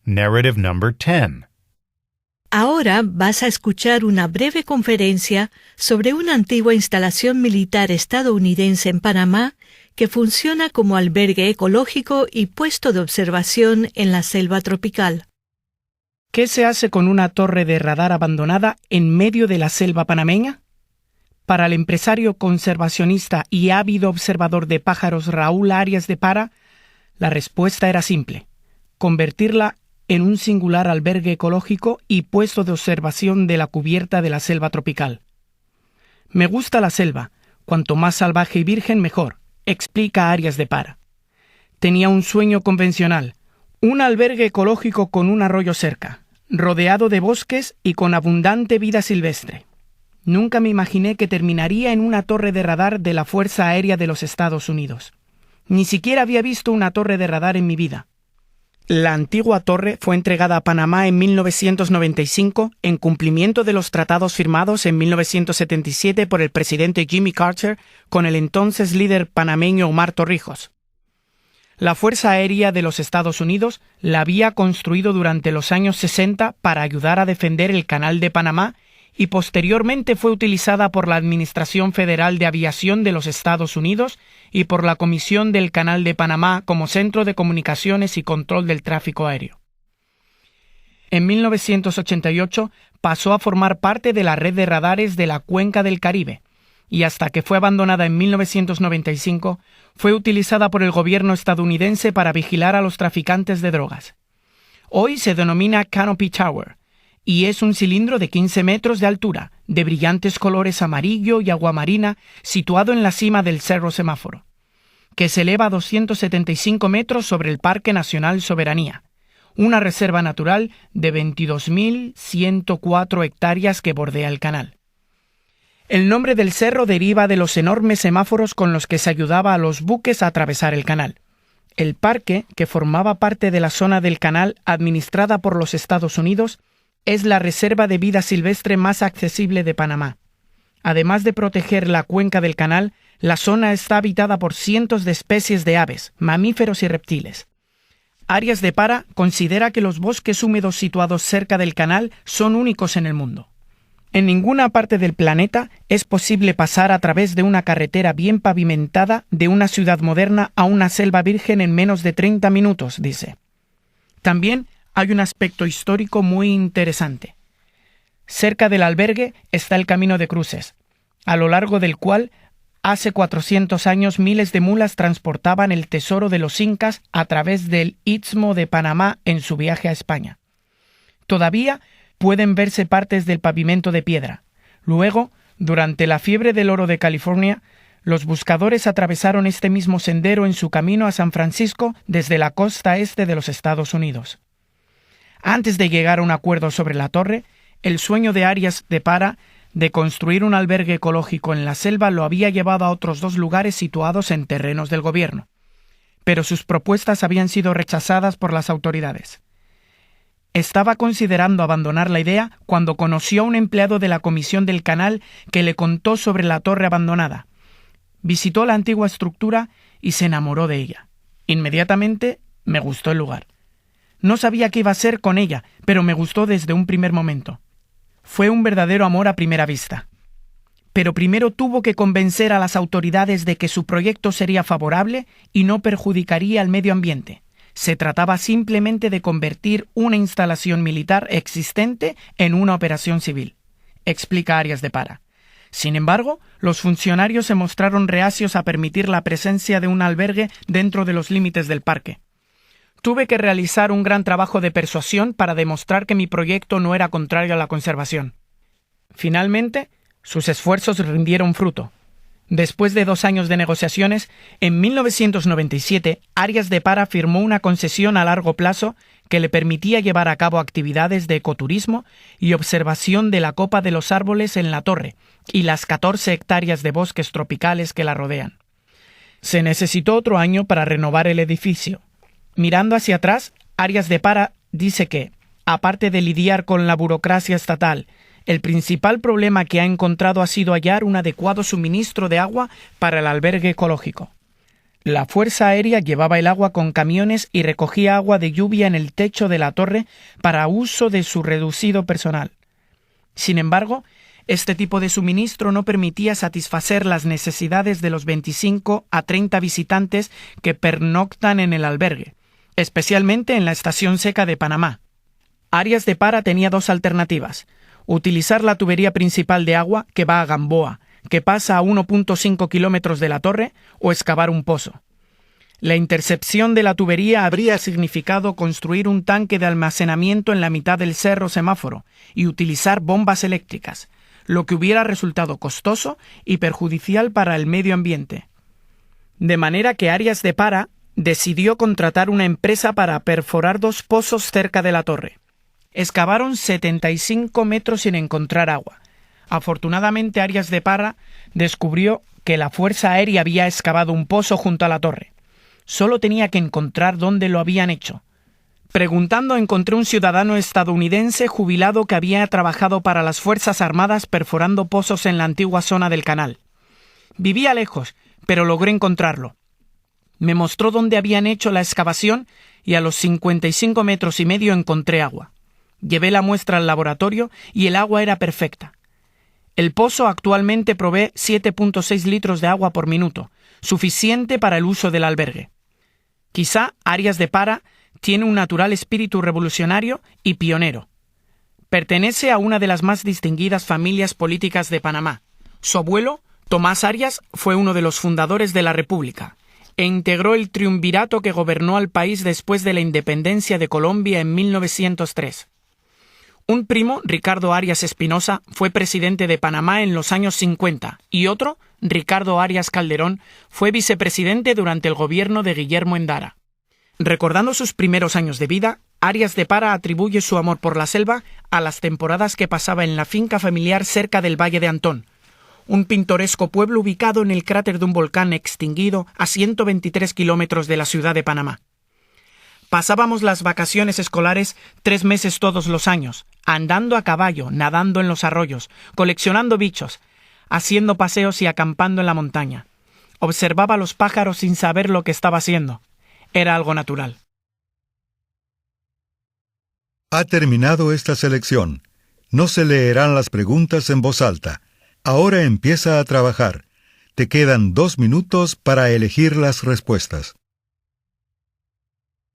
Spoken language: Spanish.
Narrative number 10. Ahora vas a escuchar una breve conferencia sobre una antigua instalación militar estadounidense en Panamá que funciona como albergue ecológico y puesto de observación en la selva tropical. ¿Qué se hace con una torre de radar abandonada en medio de la selva panameña? Para el empresario conservacionista y ávido observador de pájaros Raúl Arias de Para, la respuesta era simple: convertirla en un singular albergue ecológico y puesto de observación de la cubierta de la selva tropical. Me gusta la selva, cuanto más salvaje y virgen mejor, explica Arias de Para. Tenía un sueño convencional, un albergue ecológico con un arroyo cerca, rodeado de bosques y con abundante vida silvestre. Nunca me imaginé que terminaría en una torre de radar de la Fuerza Aérea de los Estados Unidos. Ni siquiera había visto una torre de radar en mi vida. La antigua torre fue entregada a Panamá en 1995 en cumplimiento de los tratados firmados en 1977 por el presidente Jimmy Carter con el entonces líder panameño Omar Torrijos. La Fuerza Aérea de los Estados Unidos la había construido durante los años 60 para ayudar a defender el Canal de Panamá y posteriormente fue utilizada por la Administración Federal de Aviación de los Estados Unidos y por la Comisión del Canal de Panamá como centro de comunicaciones y control del tráfico aéreo. En 1988 pasó a formar parte de la red de radares de la Cuenca del Caribe y hasta que fue abandonada en 1995 fue utilizada por el gobierno estadounidense para vigilar a los traficantes de drogas. Hoy se denomina Canopy Tower y es un cilindro de 15 metros de altura, de brillantes colores amarillo y aguamarina, situado en la cima del Cerro Semáforo, que se eleva a 275 metros sobre el Parque Nacional Soberanía, una reserva natural de 22.104 hectáreas que bordea el canal. El nombre del cerro deriva de los enormes semáforos con los que se ayudaba a los buques a atravesar el canal. El parque, que formaba parte de la zona del canal administrada por los Estados Unidos, es la reserva de vida silvestre más accesible de Panamá. Además de proteger la cuenca del canal, la zona está habitada por cientos de especies de aves, mamíferos y reptiles. Arias de Para considera que los bosques húmedos situados cerca del canal son únicos en el mundo. En ninguna parte del planeta es posible pasar a través de una carretera bien pavimentada de una ciudad moderna a una selva virgen en menos de 30 minutos, dice. También hay un aspecto histórico muy interesante. Cerca del albergue está el Camino de Cruces, a lo largo del cual hace 400 años miles de mulas transportaban el tesoro de los incas a través del Istmo de Panamá en su viaje a España. Todavía pueden verse partes del pavimento de piedra. Luego, durante la fiebre del oro de California, los buscadores atravesaron este mismo sendero en su camino a San Francisco desde la costa este de los Estados Unidos. Antes de llegar a un acuerdo sobre la torre, el sueño de Arias de Para de construir un albergue ecológico en la selva lo había llevado a otros 2 lugares situados en terrenos del gobierno. Pero sus propuestas habían sido rechazadas por las autoridades. Estaba considerando abandonar la idea cuando conoció a un empleado de la Comisión del Canal que le contó sobre la torre abandonada. Visitó la antigua estructura y se enamoró de ella. Inmediatamente me gustó el lugar. No sabía qué iba a hacer con ella, pero me gustó desde un primer momento. Fue un verdadero amor a primera vista. Pero primero tuvo que convencer a las autoridades de que su proyecto sería favorable y no perjudicaría al medio ambiente. Se trataba simplemente de convertir una instalación militar existente en una operación civil, explica Arias de Para. Sin embargo, los funcionarios se mostraron reacios a permitir la presencia de un albergue dentro de los límites del parque. Tuve que realizar un gran trabajo de persuasión para demostrar que mi proyecto no era contrario a la conservación. Finalmente, sus esfuerzos rindieron fruto. Después de 2 años de negociaciones, en 1997, Arias de Para firmó una concesión a largo plazo que le permitía llevar a cabo actividades de ecoturismo y observación de la copa de los árboles en la torre y las 14 hectáreas de bosques tropicales que la rodean. Se necesitó otro año para renovar el edificio. Mirando hacia atrás, Arias de Para dice que, aparte de lidiar con la burocracia estatal, el principal problema que ha encontrado ha sido hallar un adecuado suministro de agua para el albergue ecológico. La Fuerza Aérea llevaba el agua con camiones y recogía agua de lluvia en el techo de la torre para uso de su reducido personal. Sin embargo, este tipo de suministro no permitía satisfacer las necesidades de los 25 a 30 visitantes que pernoctan en el albergue, especialmente en la estación seca de Panamá. Arias de Para tenía dos alternativas: utilizar la tubería principal de agua que va a Gamboa, que pasa a 1.5 kilómetros de la torre, o excavar un pozo. La intercepción de la tubería habría significado construir un tanque de almacenamiento en la mitad del cerro semáforo y utilizar bombas eléctricas, lo que hubiera resultado costoso y perjudicial para el medio ambiente. De manera que Arias de Para decidió contratar una empresa para perforar dos pozos cerca de la torre. Excavaron 75 metros sin encontrar agua. Afortunadamente, Arias de Para descubrió que la Fuerza Aérea había excavado un pozo junto a la torre. Solo tenía que encontrar dónde lo habían hecho. Preguntando, encontré un ciudadano estadounidense jubilado que había trabajado para las Fuerzas Armadas perforando pozos en la antigua zona del canal. Vivía lejos, pero logré encontrarlo. Me mostró dónde habían hecho la excavación y a los 55 metros y medio encontré agua. Llevé la muestra al laboratorio y el agua era perfecta. El pozo actualmente provee 7.6 litros de agua por minuto, suficiente para el uso del albergue. Quizá Arias de Para tiene un natural espíritu revolucionario y pionero. Pertenece a una de las más distinguidas familias políticas de Panamá. Su abuelo, Tomás Arias, fue uno de los fundadores de la República e integró el triunvirato que gobernó al país después de la independencia de Colombia en 1903. Un primo, Ricardo Arias Espinosa, fue presidente de Panamá en los años 50 y otro, Ricardo Arias Calderón, fue vicepresidente durante el gobierno de Guillermo Endara. Recordando sus primeros años de vida, Arias de Para atribuye su amor por la selva a las temporadas que pasaba en la finca familiar cerca del Valle de Antón, un pintoresco pueblo ubicado en el cráter de un volcán extinguido a 123 kilómetros de la ciudad de Panamá. Pasábamos las vacaciones escolares 3 meses todos los años, andando a caballo, nadando en los arroyos, coleccionando bichos, haciendo paseos y acampando en la montaña. Observaba a los pájaros sin saber lo que estaba haciendo. Era algo natural. Ha terminado esta selección. No se leerán las preguntas en voz alta. Ahora empieza a trabajar. Te quedan 2 minutos para elegir las respuestas.